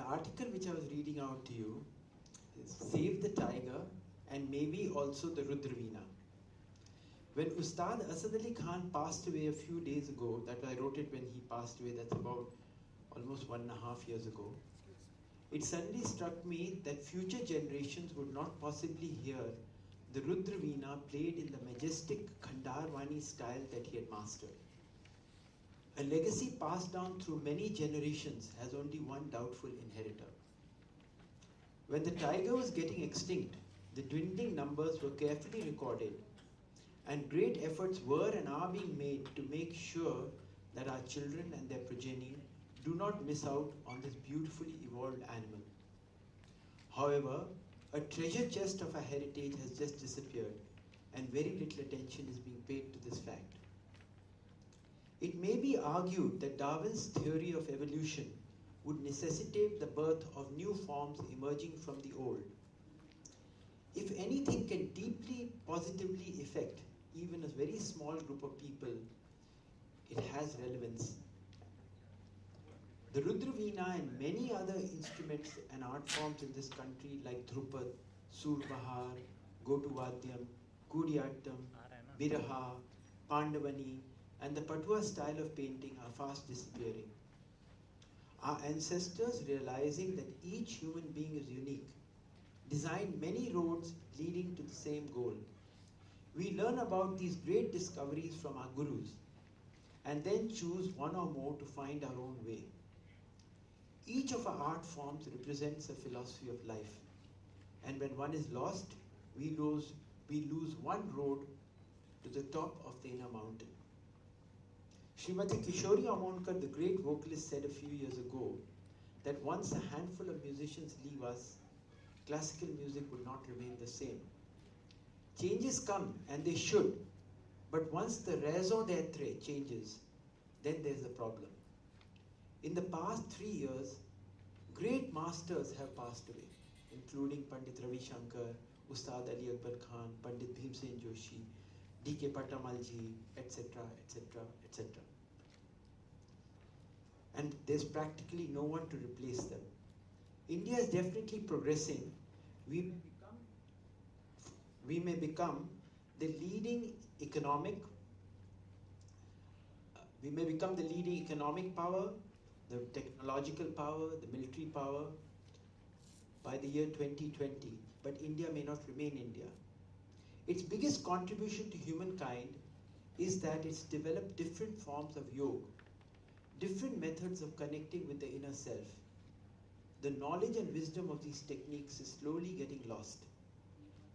article which I was reading out to you is Save the Tiger and maybe also the Rudraveena. When Ustad Asad Ali Khan passed away a few days ago, that I wrote it when he passed away, that's about almost 1.5 years ago, it suddenly struck me that future generations would not possibly hear the Rudraveena played in the majestic Khandarwani style that he had mastered. A legacy passed down through many generations has only one doubtful inheritor. When the tiger was getting extinct, the dwindling numbers were carefully recorded, and great efforts were and are being made to make sure that our children and their progeny do not miss out on this beautifully evolved animal. However, a treasure chest of our heritage has just disappeared, and very little attention is being paid to this fact. It may be argued that Darwin's theory of evolution would necessitate the birth of new forms emerging from the old. If anything can deeply positively affect even a very small group of people, it has relevance. The Rudraveena and many other instruments and art forms in this country like Dhrupad, Surbahar, Gotuvadyam, Kudiyattam, Biraha, Pandavani, and the Patua style of painting are fast disappearing. Our ancestors, realizing that each human being is unique, designed many roads leading to the same goal. We learn about these great discoveries from our gurus and then choose one or more to find our own way. Each of our art forms represents a philosophy of life, and when one is lost, we lose one road to the top of the inner mountain. Srimati Kishori Amonkar, the great vocalist, said a few years ago that once a handful of musicians leave us, classical music would not remain the same. Changes come, and they should, but once the raison d'etre changes, then there's a problem. In the past 3 years, great masters have passed away, including Pandit Ravi Shankar, Ustad Ali Akbar Khan, Pandit Bhimsen Joshi, D.K. Patamalji, etc., etc., etc. And there's practically no one to replace them. India is definitely progressing. We may become the leading economic power, the technological power, the military power by the year 2020, but India may not remain India. Its biggest contribution to humankind is that it's developed different forms of yoga, different methods of connecting with the inner self. The knowledge and wisdom of these techniques is slowly getting lost.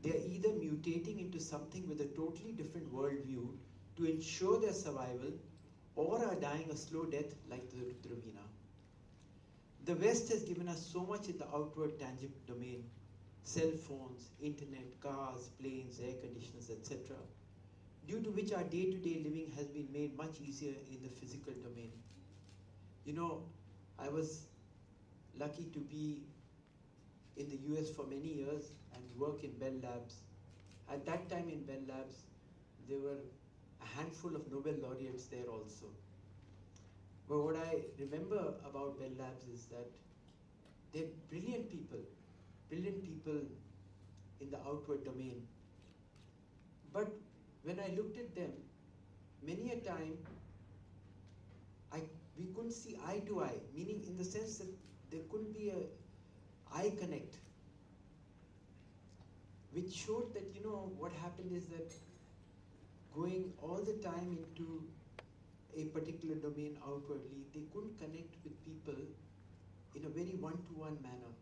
They are either mutating into something with a totally different worldview to ensure their survival, or are dying a slow death like the Rudraveena. The West has given us so much in the outward tangible domain: cell phones, internet, cars, planes, air conditioners, etc., due to which our day-to-day living has been made much easier in the physical domain. You know, I was lucky to be in the US for many years and work in Bell Labs. At that time in Bell Labs, there were a handful of Nobel laureates there also. But what I remember about Bell Labs is that they're brilliant people in the outward domain. But when I looked at them, many a time we couldn't see eye to eye, meaning in the sense that there couldn't be a eye connect, which showed that, what happened is that going all the time into a particular domain outwardly, they couldn't connect with people in a very one-to-one manner.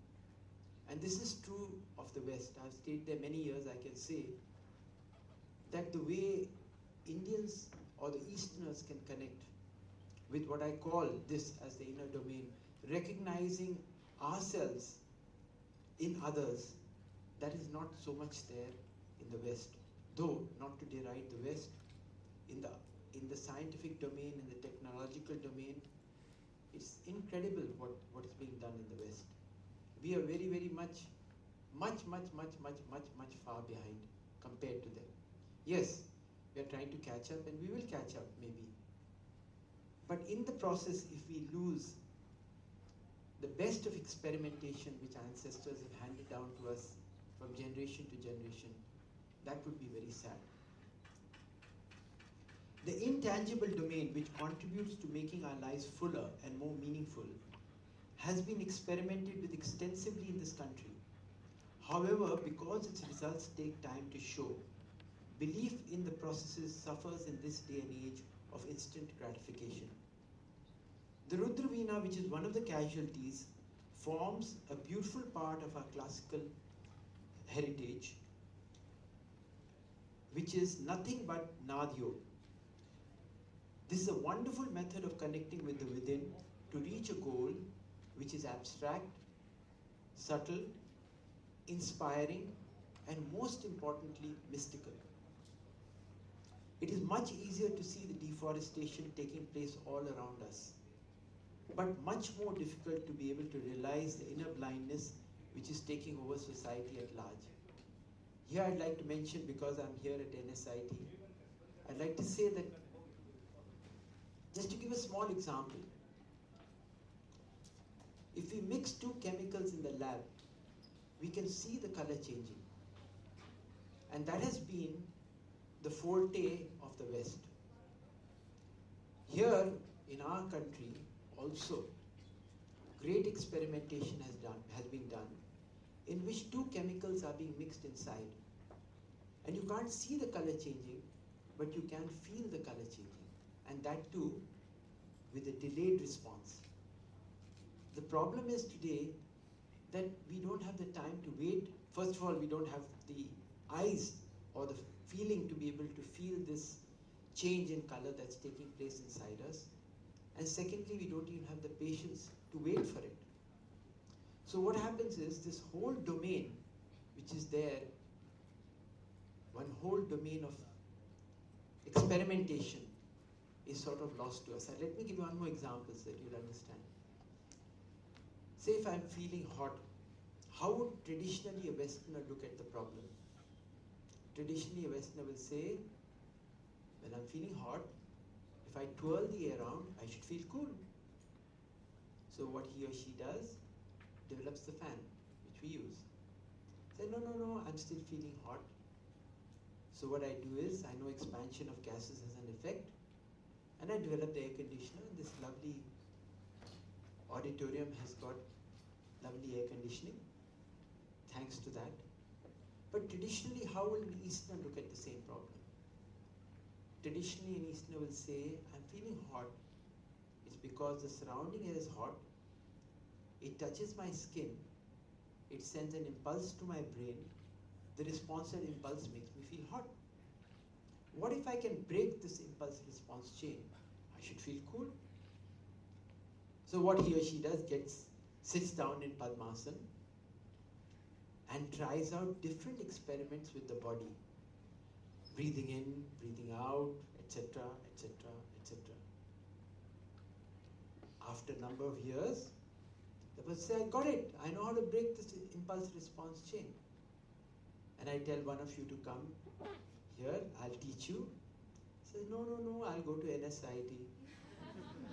And this is true of the West. I've stayed there many years. I can say that the way Indians or the Easterners can connect with what I call this as the inner domain, recognizing ourselves in others, that is not so much there in the West. Though, not to deride the West, in the scientific domain, in the technological domain, it's incredible what is being done in the West. We are very, very much far behind compared to them. Yes, we are trying to catch up, and we will catch up maybe. But in the process, if we lose the best of experimentation which our ancestors have handed down to us from generation to generation, that would be very sad. The intangible domain which contributes to making our lives fuller and more meaningful has been experimented with extensively in this country. However, because its results take time to show, belief in the processes suffers in this day and age of instant gratification. The Rudraveena, which is one of the casualties, forms a beautiful part of our classical heritage, which is nothing but Nadyo. This is a wonderful method of connecting with the within to reach a goal which is abstract, subtle, inspiring, and most importantly, mystical. It is much easier to see the deforestation taking place all around us, but much more difficult to be able to realize the inner blindness which is taking over society at large. Here I'd like to mention, because I'm here at NSIT, I'd like to say that, just to give a small example, if we mix two chemicals in the lab, we can see the color changing. And that has been the forte of the West. Here in our country also, great experimentation has been done in which two chemicals are being mixed inside. And you can't see the color changing, but you can feel the color changing. And that too with a delayed response. The problem is today that we don't have the time to wait. First of all, we don't have the eyes or the feeling to be able to feel this change in color that's taking place inside us. And secondly, we don't even have the patience to wait for it. So what happens is this whole domain which is there, one whole domain of experimentation, is sort of lost to us. And let me give you one more example so that you'll understand. Say if I'm feeling hot, how would traditionally a Westerner look at the problem? Traditionally, a Westerner will say, when I'm feeling hot, if I twirl the air around, I should feel cool. So what he or she does, develops the fan, which we use. Say, no, I'm still feeling hot. So what I do is, I know expansion of gases has an effect, and I develop the air conditioner, and this lovely auditorium has got lovely air conditioning, thanks to that. But traditionally, how will an Easterner look at the same problem? Traditionally, an Easterner will say, I'm feeling hot. It's because the surrounding air is hot. It touches my skin. It sends an impulse to my brain. The response and impulse makes me feel hot. What if I can break this impulse-response chain? I should feel cool. So what he or she does, sits down in Padmasana and tries out different experiments with the body. Breathing in, breathing out, etc., etc., etc. After a number of years, the person says, I got it. I know how to break this impulse-response chain. And I tell one of you to come here, I'll teach you. He says, no, I'll go to NSIT.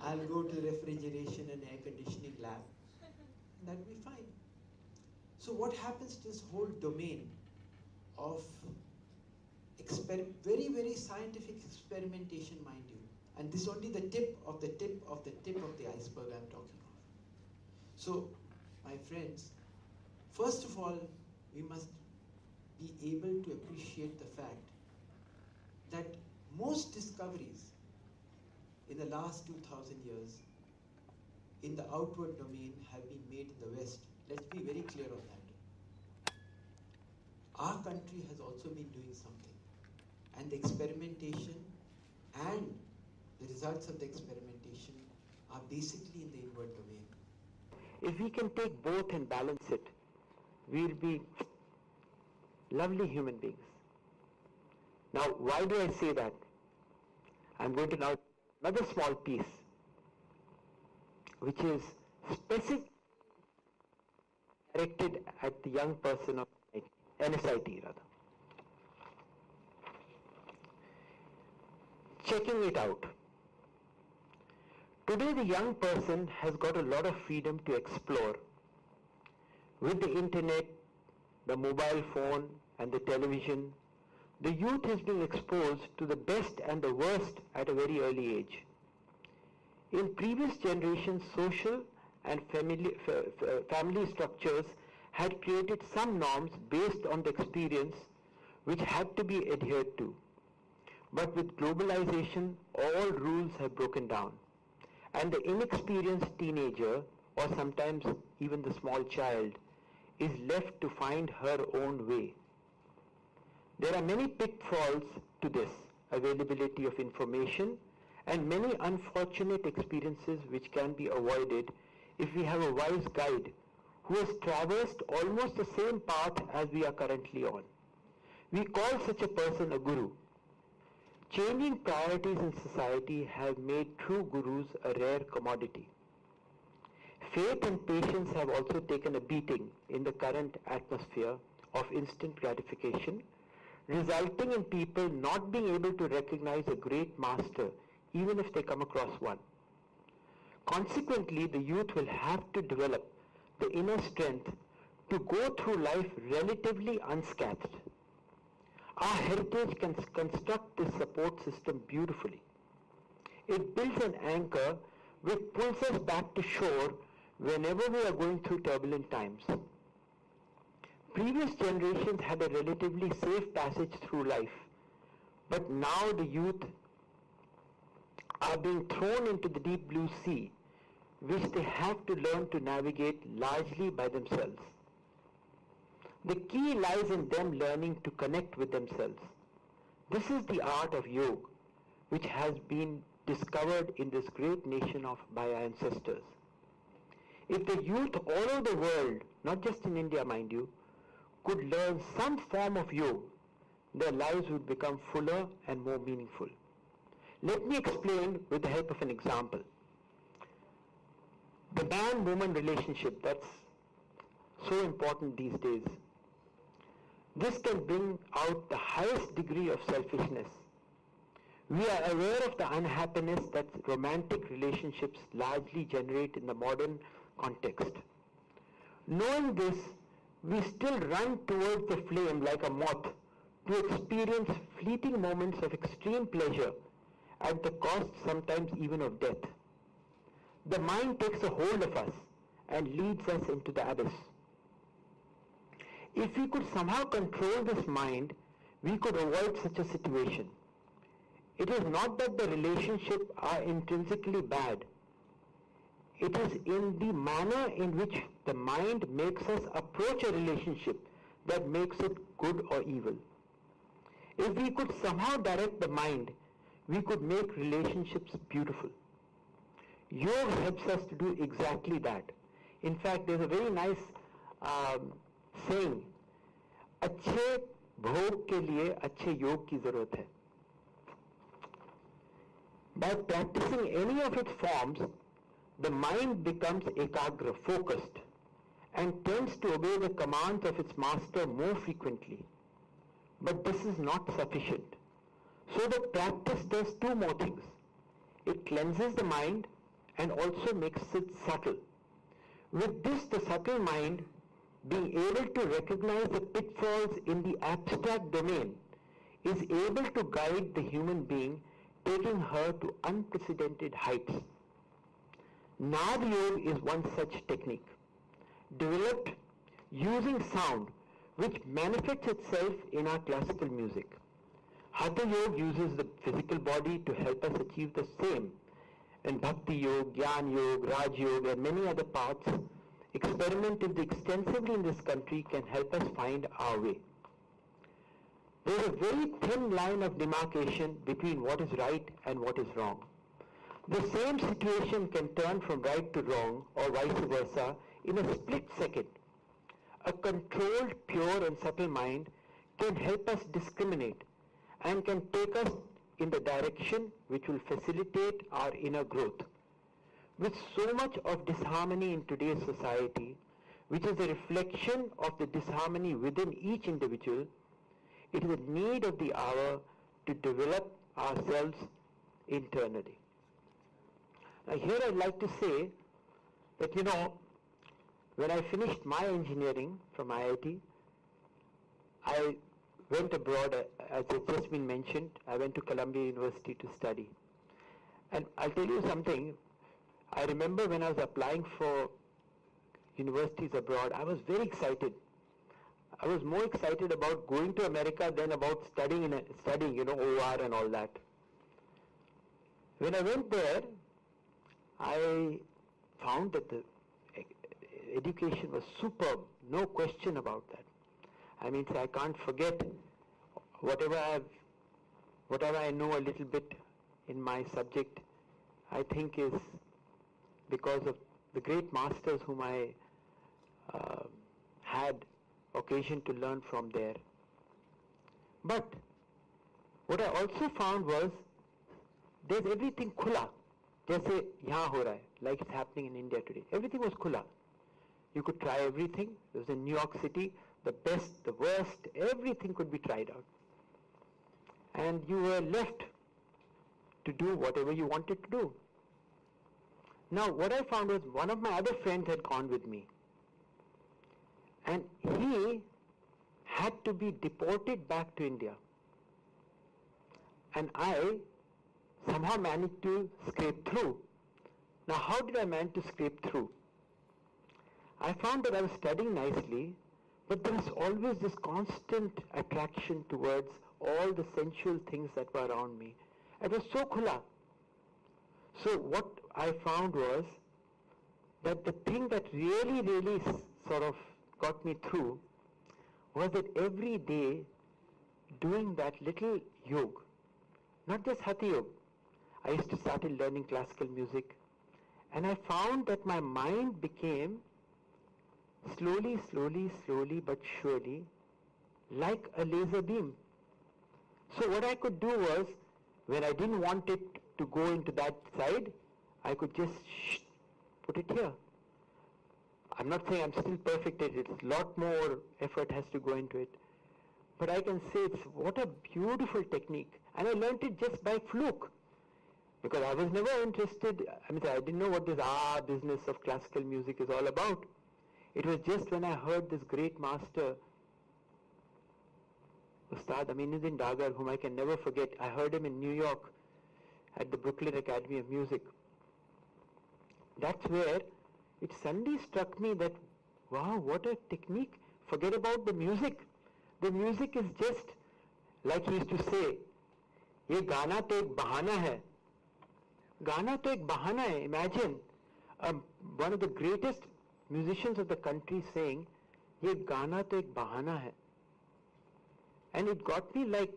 I'll go to refrigeration and air conditioning lab. And that'll be fine. So what happens to this whole domain of very, very scientific experimentation, mind you. And this is only the tip of the tip of the tip of the iceberg I'm talking of. So, my friends, first of all, we must be able to appreciate the fact that most discoveries in the last 2,000 years in the outward domain have been made in the West. Let's be very clear on that. Our country has also been doing something. And the experimentation and the results of the experimentation are basically in the inward domain. If we can take both and balance it, we'll be lovely human beings. Now, why do I say that? I'm going to now another small piece, which is specific directed at the young person of NSIT rather. Checking it out. Today the young person has got a lot of freedom to explore. With the internet, the mobile phone and the television, the youth is being exposed to the best and the worst at a very early age. In previous generations, social and family structures had created some norms based on the experience which had to be adhered to. But with globalization, all rules have broken down, and the inexperienced teenager, or sometimes even the small child, is left to find her own way. There are many pitfalls to this availability of information and many unfortunate experiences which can be avoided if we have a wise guide who has traversed almost the same path as we are currently on. We call such a person a guru. Changing priorities in society have made true gurus a rare commodity. Faith and patience have also taken a beating in the current atmosphere of instant gratification, resulting in people not being able to recognize a great master even if they come across one. Consequently, the youth will have to develop the inner strength to go through life relatively unscathed. Our heritage can construct this support system beautifully. It builds an anchor which pulls us back to shore whenever we are going through turbulent times. Previous generations had a relatively safe passage through life, but now the youth are being thrown into the deep blue sea, which they have to learn to navigate largely by themselves. The key lies in them learning to connect with themselves. This is the art of yoga, which has been discovered in this great nation by our ancestors. If the youth all over the world, not just in India mind you, could learn some form of yoga, their lives would become fuller and more meaningful. Let me explain with the help of an example. The man-woman relationship, that's so important these days. This can bring out the highest degree of selfishness. We are aware of the unhappiness that romantic relationships largely generate in the modern context. Knowing this, we still run towards the flame like a moth to experience fleeting moments of extreme pleasure at the cost sometimes even of death. The mind takes a hold of us and leads us into the abyss. If we could somehow control this mind, we could avoid such a situation. It is not that the relationships are intrinsically bad. It is in the manner in which the mind makes us approach a relationship that makes it good or evil. If we could somehow direct the mind, we could make relationships beautiful. Yoga helps us to do exactly that. In fact, there's a very nice saying, अच्छे भोग के लिए अच्छे योग की जरूरत है. By practicing any of its forms, the mind becomes ekagra, focused, and tends to obey the commands of its master more frequently. But this is not sufficient. So the practice does two more things. It cleanses the mind and also makes it subtle. With this, the subtle mind, being able to recognize the pitfalls in the abstract domain, is able to guide the human being, taking her to unprecedented heights. Nad Yoga is one such technique, developed using sound, which manifests itself in our classical music. Hatha Yoga uses the physical body to help us achieve the same. And Bhakti Yoga, Gyan Yoga, Raj Yoga, and many other paths experimented extensively in this country can help us find our way. There is a very thin line of demarcation between what is right and what is wrong. The same situation can turn from right to wrong or vice versa in a split second. A controlled, pure and subtle mind can help us discriminate and can take us in the direction which will facilitate our inner growth. With so much of disharmony in today's society, which is a reflection of the disharmony within each individual, it is a need of the hour to develop ourselves internally. Now here I'd like to say that, when I finished my engineering from IIT, I went abroad, as has just been mentioned. I went to Columbia University to study. And I'll tell you something, I remember when I was applying for universities abroad, I was very excited. I was more excited about going to America than about studying, OR and all that. When I went there, I found that the education was superb, no question about that. I mean, I can't forget whatever I know a little bit in my subject, I think is because of the great masters whom I had occasion to learn from there. But what I also found was there's everything khula. Jaise yahan ho raha hai, like it's happening in India today. Everything was khula. You could try everything. It was in New York City. The best, the worst, everything could be tried out. And you were left to do whatever you wanted to do. Now, what I found was one of my other friends had gone with me. And he had to be deported back to India. And I somehow managed to scrape through. Now, how did I manage to scrape through? I found that I was studying nicely, but there was always this constant attraction towards all the sensual things that were around me. It was so khula. So what I found was that the thing that really sort of got me through was that every day doing that little yoga, not just Hatha Yoga. I used to start learning classical music, and I found that my mind became slowly but surely like a laser beam. So what I could do was, when I didn't want it to go into that side, I could just put it here. I'm not saying I'm still perfect at it. A lot more effort has to go into it. But I can say what a beautiful technique. And I learned it just by fluke. Because I was never interested, I didn't know what this business of classical music is all about. It was just when I heard this great master, Ustad Aminuddin Dagar, whom I can never forget. I heard him in New York at the Brooklyn Academy of Music. That's where it suddenly struck me that, wow, what a technique. Forget about the music. The music is just, like he used to say, ye gana to ek bahana hai. Gana to ek bahana hai. Imagine one of the greatest musicians of the country saying, ye gana to ek bahana hai. And it got me like,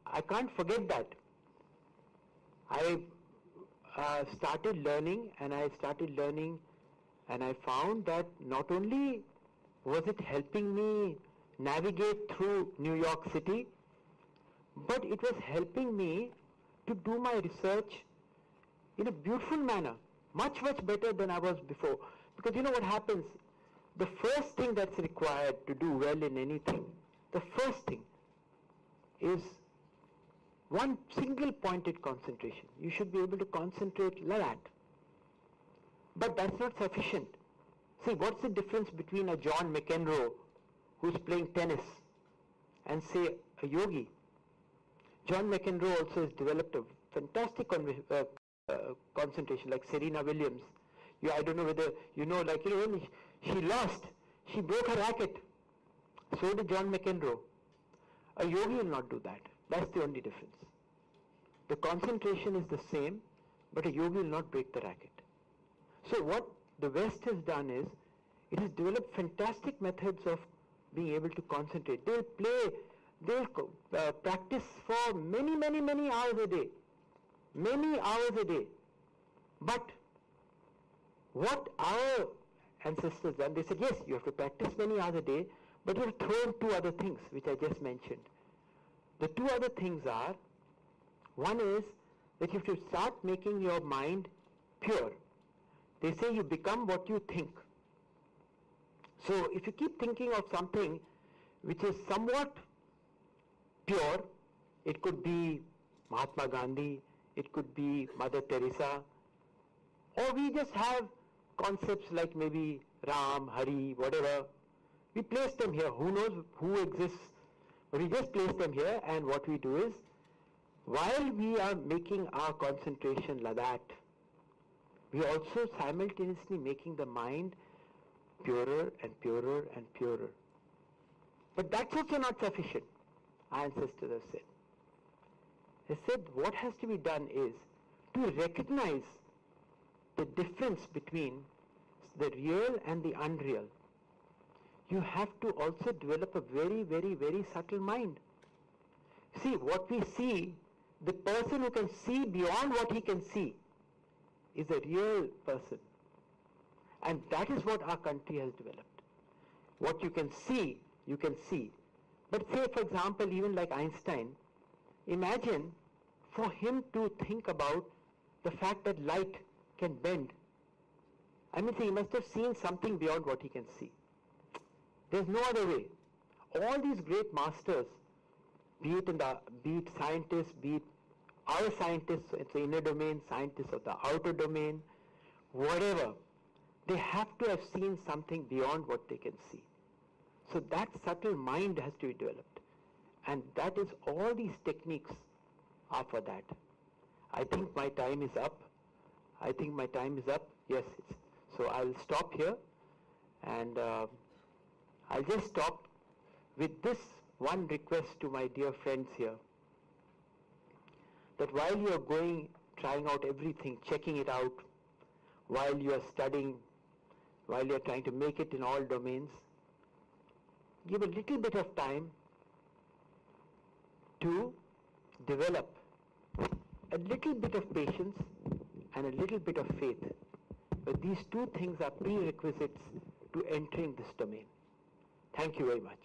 I can't forget that. I started learning and I found that not only was it helping me navigate through New York City, but it was helping me to do my research in a beautiful manner, much better than I was before. Because you know what happens? The first thing that's required to do well in anything, the first thing is one single pointed concentration. You should be able to concentrate like that. But that's not sufficient. See, what's the difference between a John McEnroe who's playing tennis and say a yogi? John McEnroe also has developed a fantastic concentration, like Serena Williams. I don't know whether when she lost, she broke her racket. So did John McEnroe. A yogi will not do that. That's the only difference. The concentration is the same, but a yogi will not break the racket. So what the West has done is, it has developed fantastic methods of being able to concentrate. They'll practice for many hours a day. Many hours a day. But what our ancestors done, they said, yes, you have to practice many hours a day, but you have thrown two other things, which I just mentioned. The two other things are, one is that you have to start making your mind pure. They say you become what you think. So if you keep thinking of something which is somewhat pure, it could be Mahatma Gandhi, it could be Mother Teresa, Or we just have concepts like maybe Ram, Hari, whatever. We place them here. Who knows who exists? But we just place them here, and what we do is, while we are making our concentration like that, we are also simultaneously making the mind purer and purer and purer. But that's also not sufficient, our ancestors have said. They said what has to be done is to recognize the difference between the real and the unreal. You have to also develop a very, very, very subtle mind. See, what we see, the person who can see beyond what he can see is a real person. And that is what our country has developed. What you can see, you can see. But say, for example, even like Einstein, imagine for him to think about the fact that light can bend. I mean, he must have seen something beyond what he can see. There's no other way. All these great masters, be it scientists, be it our scientists, it's the inner domain, scientists of the outer domain, whatever, they have to have seen something beyond what they can see. So that subtle mind has to be developed. And that is, all these techniques are for that. I think my time is up. Yes, so I'll stop here, and I'll just stop with this one request to my dear friends here, that while you are trying out everything, checking it out, while you are studying, while you are trying to make it in all domains, give a little bit of time to develop a little bit of patience and a little bit of faith. But these two things are prerequisites to entering this domain. Thank you very much.